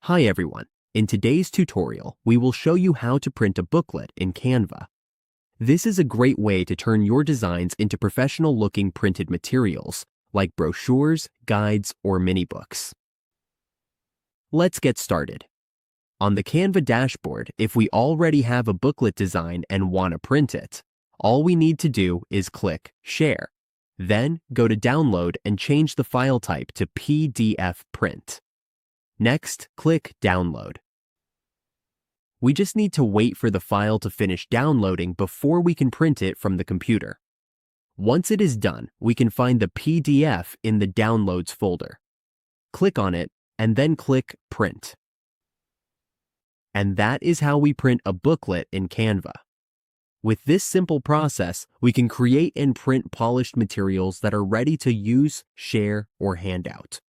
Hi everyone. In today's tutorial, we will show you how to print a booklet in Canva. This is a great way to turn your designs into professional-looking printed materials, like brochures, guides, or mini-books. Let's get started. On the Canva dashboard, if we already have a booklet design and want to print it, all we need to do is click Share. Then go to Download and change the file type to PDF print. Next, click Download. We just need to wait for the file to finish downloading before we can print it from the computer. Once it is done, we can find the PDF in the Downloads folder. Click on it, and then click Print. And that is how we print a booklet in Canva. With this simple process, we can create and print polished materials that are ready to use, share, or hand out.